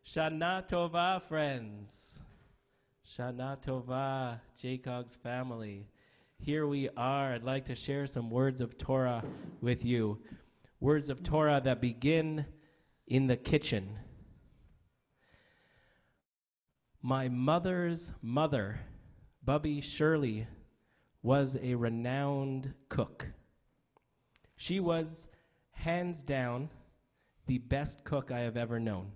Shana Tova, friends. Shana Tova, JCOGS family. Here we are. I'd like to share some words of Torah with you. Words of Torah that begin in the kitchen. My mother's mother, Bubby Shirley, was a renowned cook. She was, hands down, the best cook I have ever known.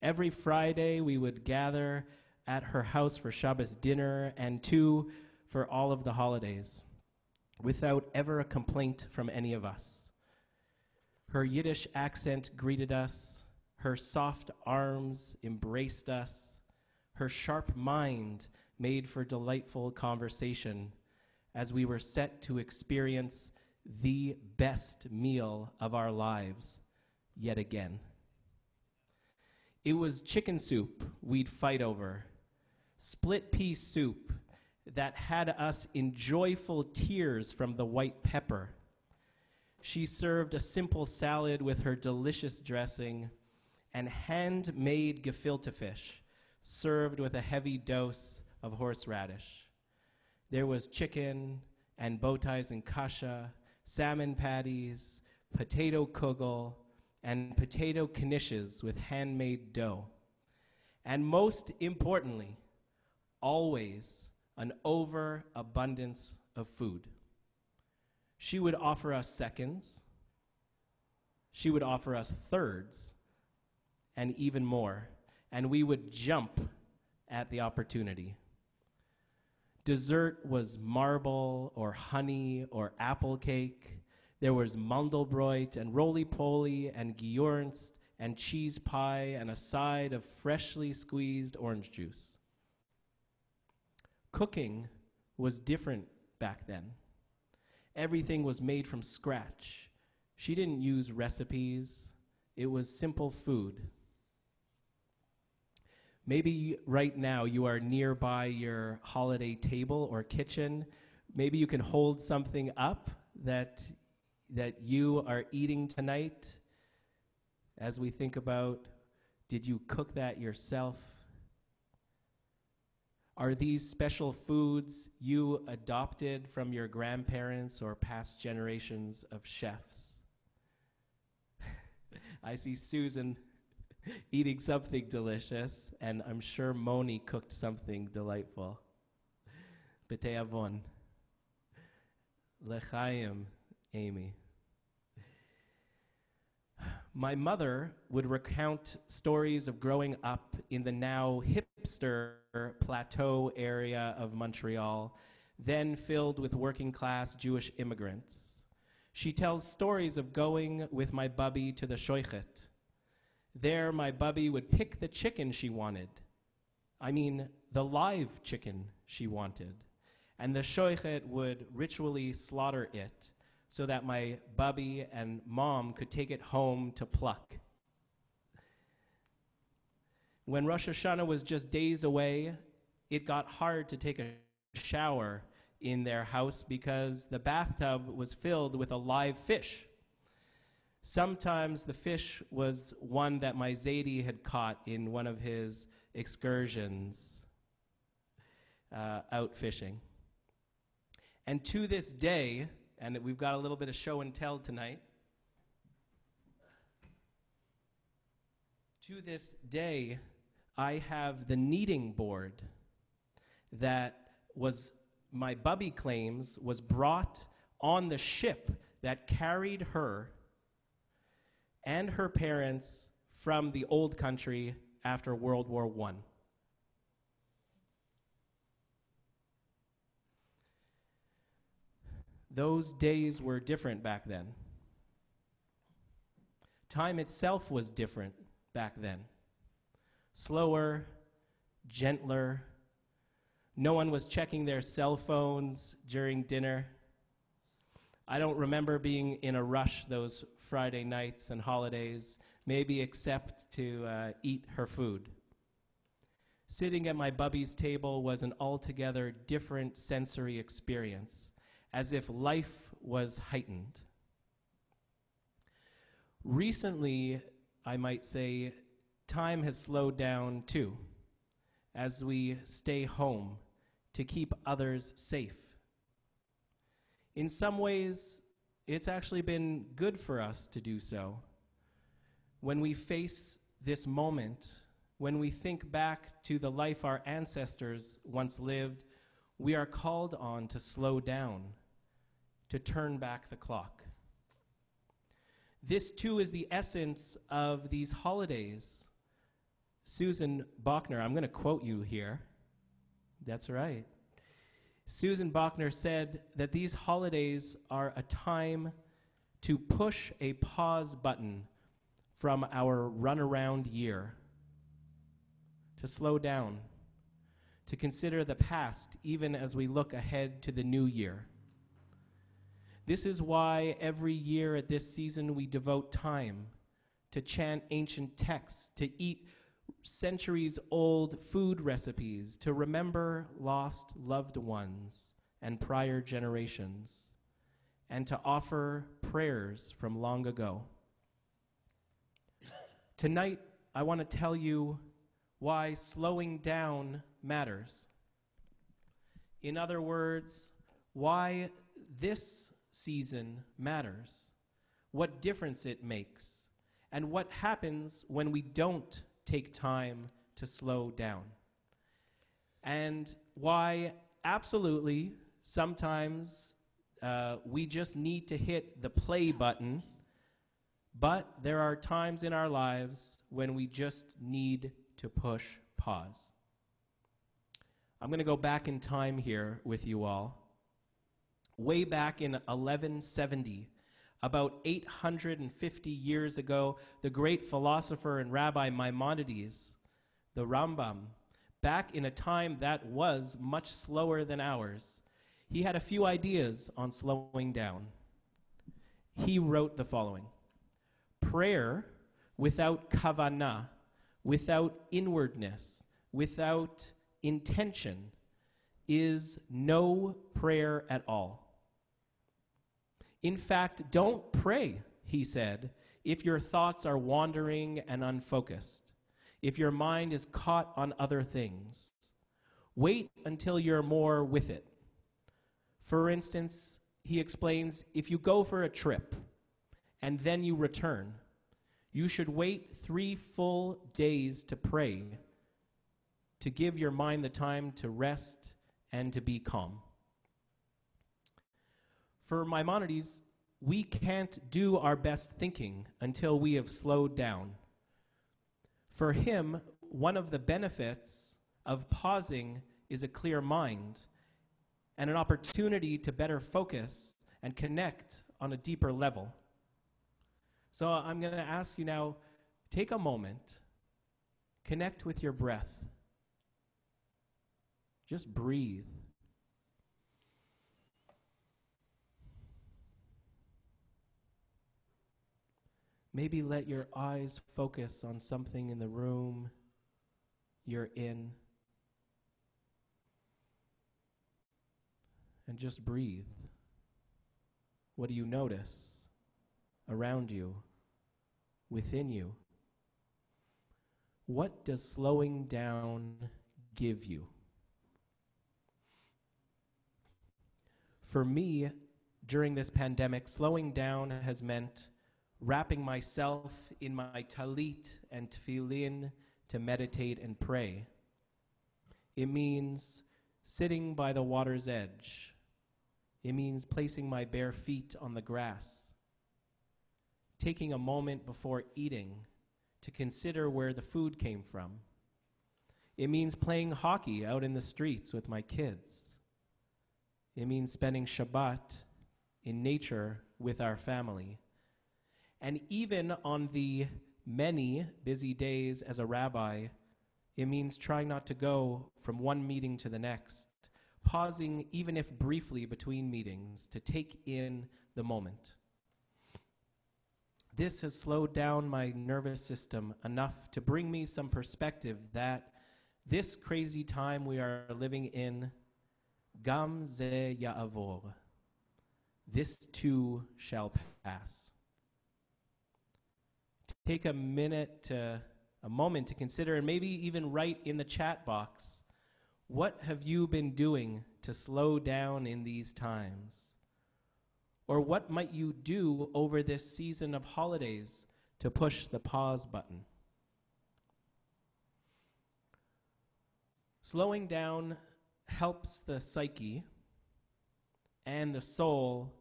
Every Friday, we would gather at her house for Shabbos dinner and two for all of the holidays, without ever a complaint from any of us. Her Yiddish accent greeted us. Her soft arms embraced us. Her sharp mind made for delightful conversation as we were set to experience the best meal of our lives yet again. It was chicken soup we'd fight over, split pea soup that had us in joyful tears from the white pepper. She served a simple salad with her delicious dressing and handmade gefilte fish, served with a heavy dose of horseradish. There was chicken and bow ties and kasha, salmon patties, potato kugel, and potato knishes with handmade dough. And most importantly, always an overabundance of food. She would offer us seconds, she would offer us thirds, and even more, and we would jump at the opportunity. Dessert was marble or honey or apple cake. There was Mandelbrot and roly-poly and Gjornst and cheese pie and a side of freshly squeezed orange juice. Cooking was different back then. Everything was made from scratch. She didn't use recipes. It was simple food. Maybe right now you are nearby your holiday table or kitchen. Maybe you can hold something up that you are eating tonight as we think about, did you cook that yourself? Are these special foods you adopted from your grandparents or past generations of chefs? I see Susan eating something delicious, and I'm sure Moni cooked something delightful. B'tei avon. L'chaim, Amy. My mother would recount stories of growing up in the now hipster plateau area of Montreal, then filled with working-class Jewish immigrants. She tells stories of going with my bubby to the shoichet. There, my bubby would pick the chicken she wanted. I mean, the live chicken she wanted. And the shoichet would ritually slaughter it so that my bubby and mom could take it home to pluck. When Rosh Hashanah was just days away, it got hard to take a shower in their house because the bathtub was filled with a live fish. Sometimes the fish was one that my Zaidi had caught in one of his excursions out fishing. And to this day, and we've got a little bit of show and tell tonight, to this day, I have the kneading board that was, my bubby claims, was brought on the ship that carried her and her parents from the old country after World War I. Those days were different back then. Time itself was different back then. Slower, gentler. No one was checking their cell phones during dinner. I don't remember being in a rush those Friday nights and holidays, maybe except to eat her food. Sitting at my bubby's table was an altogether different sensory experience, as if life was heightened. Recently, I might say, time has slowed down too, as we stay home to keep others safe. In some ways, it's actually been good for us to do so. When we face this moment, when we think back to the life our ancestors once lived, we are called on to slow down, to turn back the clock. This too is the essence of these holidays. Susan Bachner, I'm going to quote you here. That's right. Susan Bachner said that these holidays are a time to push a pause button from our runaround year, to slow down, to consider the past even as we look ahead to the new year. This is why every year at this season we devote time to chant ancient texts, to eat centuries-old food recipes, to remember lost loved ones and prior generations, and to offer prayers from long ago. Tonight, I want to tell you why slowing down matters. In other words, why this season matters, what difference it makes, and what happens when we don't take time to slow down. And why, absolutely, sometimes we just need to hit the play button, but there are times in our lives when we just need to push pause. I'm going to go back in time here with you all. Way back in 1170, about 850 years ago, the great philosopher and Rabbi Maimonides, the Rambam, back in a time that was much slower than ours, he had a few ideas on slowing down. He wrote the following: prayer without kavanah, without inwardness, without intention, is no prayer at all. In fact, don't pray, he said, if your thoughts are wandering and unfocused, if your mind is caught on other things. Wait until you're more with it. For instance, he explains, if you go for a trip and then you return, you should wait 3 full days to pray, to give your mind the time to rest and to be calm. For Maimonides, we can't do our best thinking until we have slowed down. For him, one of the benefits of pausing is a clear mind and an opportunity to better focus and connect on a deeper level. So I'm going to ask you now, take a moment, connect with your breath. Just breathe. Maybe let your eyes focus on something in the room you're in. And just breathe. What do you notice around you, within you? What does slowing down give you? For me, during this pandemic, slowing down has meant wrapping myself in my talit and tefillin to meditate and pray. It means sitting by the water's edge. It means placing my bare feet on the grass. Taking a moment before eating to consider where the food came from. It means playing hockey out in the streets with my kids. It means spending Shabbat in nature with our family. And even on the many busy days as a rabbi, it means trying not to go from one meeting to the next, pausing even if briefly between meetings to take in the moment. This has slowed down my nervous system enough to bring me some perspective that this crazy time we are living in, gam ze ya'avor, this too shall pass. Take a minute to a moment to consider and maybe even write in the chat box, what have you been doing to slow down in these times? Or what might you do over this season of holidays to push the pause button? Slowing down helps the psyche and the soul.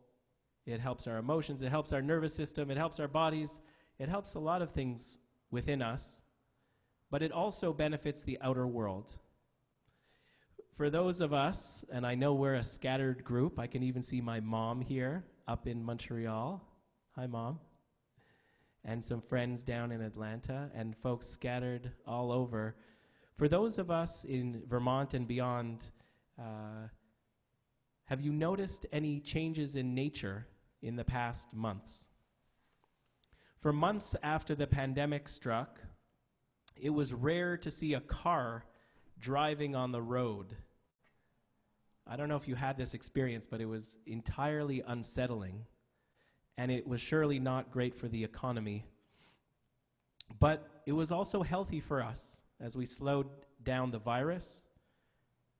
It helps our emotions, it helps our nervous system, it helps our bodies, it helps a lot of things within us, but it also benefits the outer world. For those of us, and I know we're a scattered group, I can even see my mom here up in Montreal. Hi, Mom. And some friends down in Atlanta, and folks scattered all over. For those of us in Vermont and beyond, have you noticed any changes in nature in the past months? For months after the pandemic struck, it was rare to see a car driving on the road. I don't know if you had this experience, but it was entirely unsettling, and it was surely not great for the economy. But it was also healthy for us as we slowed down the virus,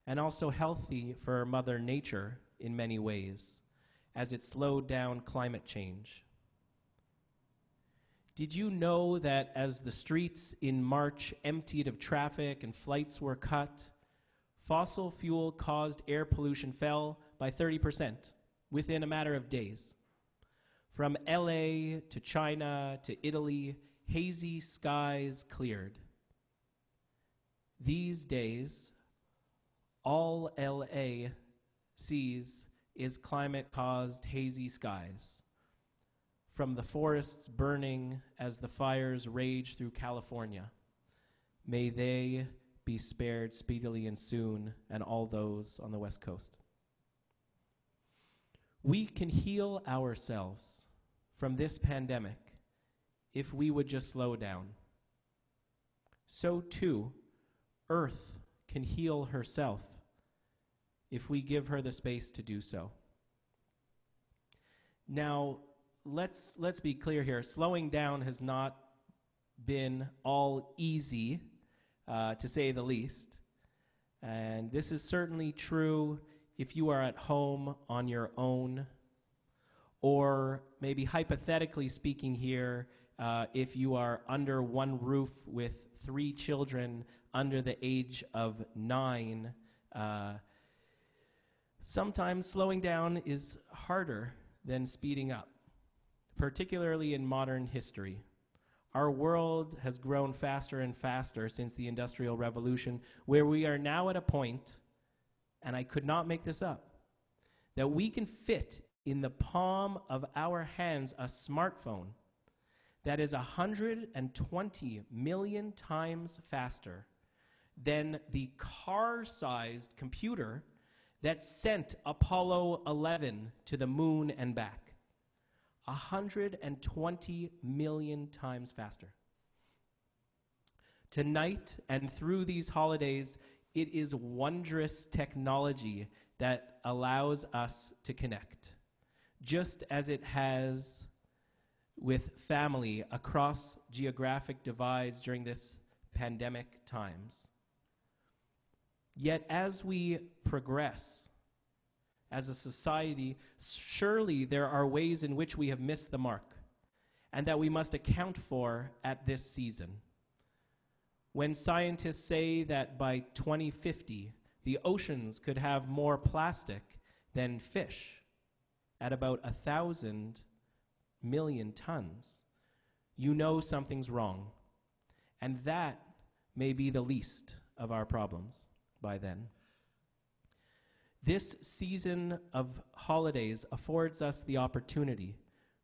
and also healthy for Mother Nature in many ways, as it slowed down climate change. Did you know that as the streets in March emptied of traffic and flights were cut, fossil fuel-caused air pollution fell by 30% within a matter of days? From LA to China to Italy, hazy skies cleared. These days, all LA sees is climate-caused hazy skies, from the forests burning as the fires rage through California. May they be spared speedily and soon, and all those on the West Coast. We can heal ourselves from this pandemic if we would just slow down. So too, Earth can heal herself if we give her the space to do so. Now, let's be clear here. Slowing down has not been all easy, to say the least. And this is certainly true if you are at home on your own, or maybe hypothetically speaking here, if you are under one roof with 3 children under the age of 9. Sometimes slowing down is harder than speeding up, particularly in modern history. Our world has grown faster and faster since the Industrial Revolution, where we are now at a point, and I could not make this up, that we can fit in the palm of our hands a smartphone that is 120 million times faster than the car-sized computer that sent Apollo 11 to the moon and back. 120 million times faster. Tonight and through these holidays, it is wondrous technology that allows us to connect, just as it has with family across geographic divides during this pandemic times. Yet as we progress as a society, surely there are ways in which we have missed the mark and that we must account for at this season. When scientists say that by 2050, the oceans could have more plastic than fish at about 1,000 million tons, you know something's wrong. And that may be the least of our problems by then. This season of holidays affords us the opportunity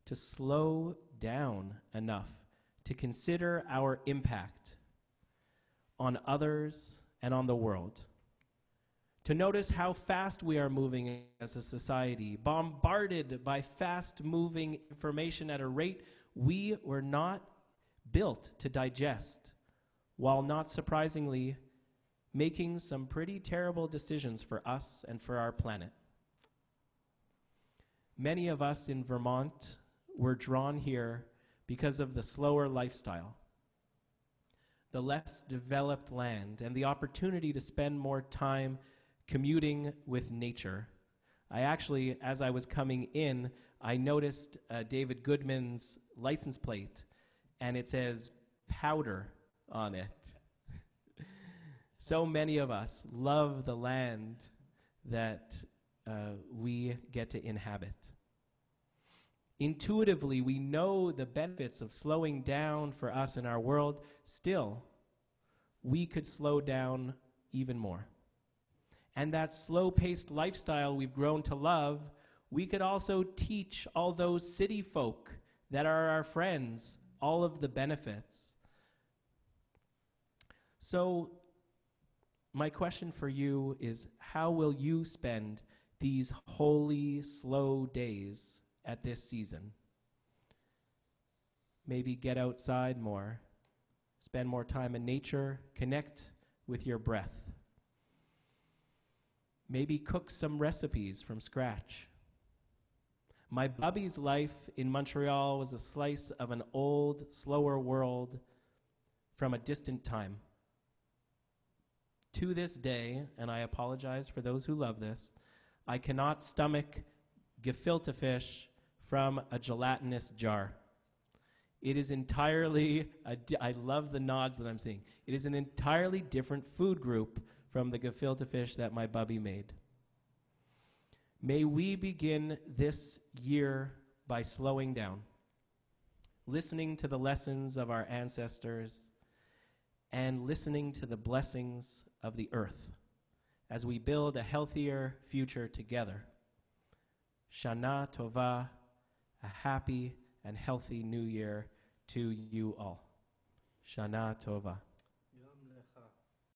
to slow down enough to consider our impact on others and on the world, to notice how fast we are moving as a society, bombarded by fast-moving information at a rate we were not built to digest, while not surprisingly making some pretty terrible decisions for us and for our planet. Many of us in Vermont were drawn here because of the slower lifestyle, the less developed land and the opportunity to spend more time commuting with nature. I actually, as I was coming in, I noticed David Goodman's license plate, and it says powder on it. So many of us love the land that we get to inhabit. Intuitively, we know the benefits of slowing down for us in our world. Still, we could slow down even more. And that slow-paced lifestyle we've grown to love, we could also teach all those city folk that are our friends all of the benefits. So, my question for you is, how will you spend these holy, slow days at this season? Maybe get outside more, spend more time in nature, connect with your breath. Maybe cook some recipes from scratch. My bubby's life in Montreal was a slice of an old, slower world from a distant time. To this day, and I apologize for those who love this, I cannot stomach gefilte fish from a gelatinous jar. It is entirely, I love the nods that I'm seeing. It is an entirely different food group from the gefilte fish that my bubby made. May we begin this year by slowing down, listening to the lessons of our ancestors, and listening to the blessings of the earth as we build a healthier future together. Shana Tova, a happy and healthy new year to you all. Shana Tova.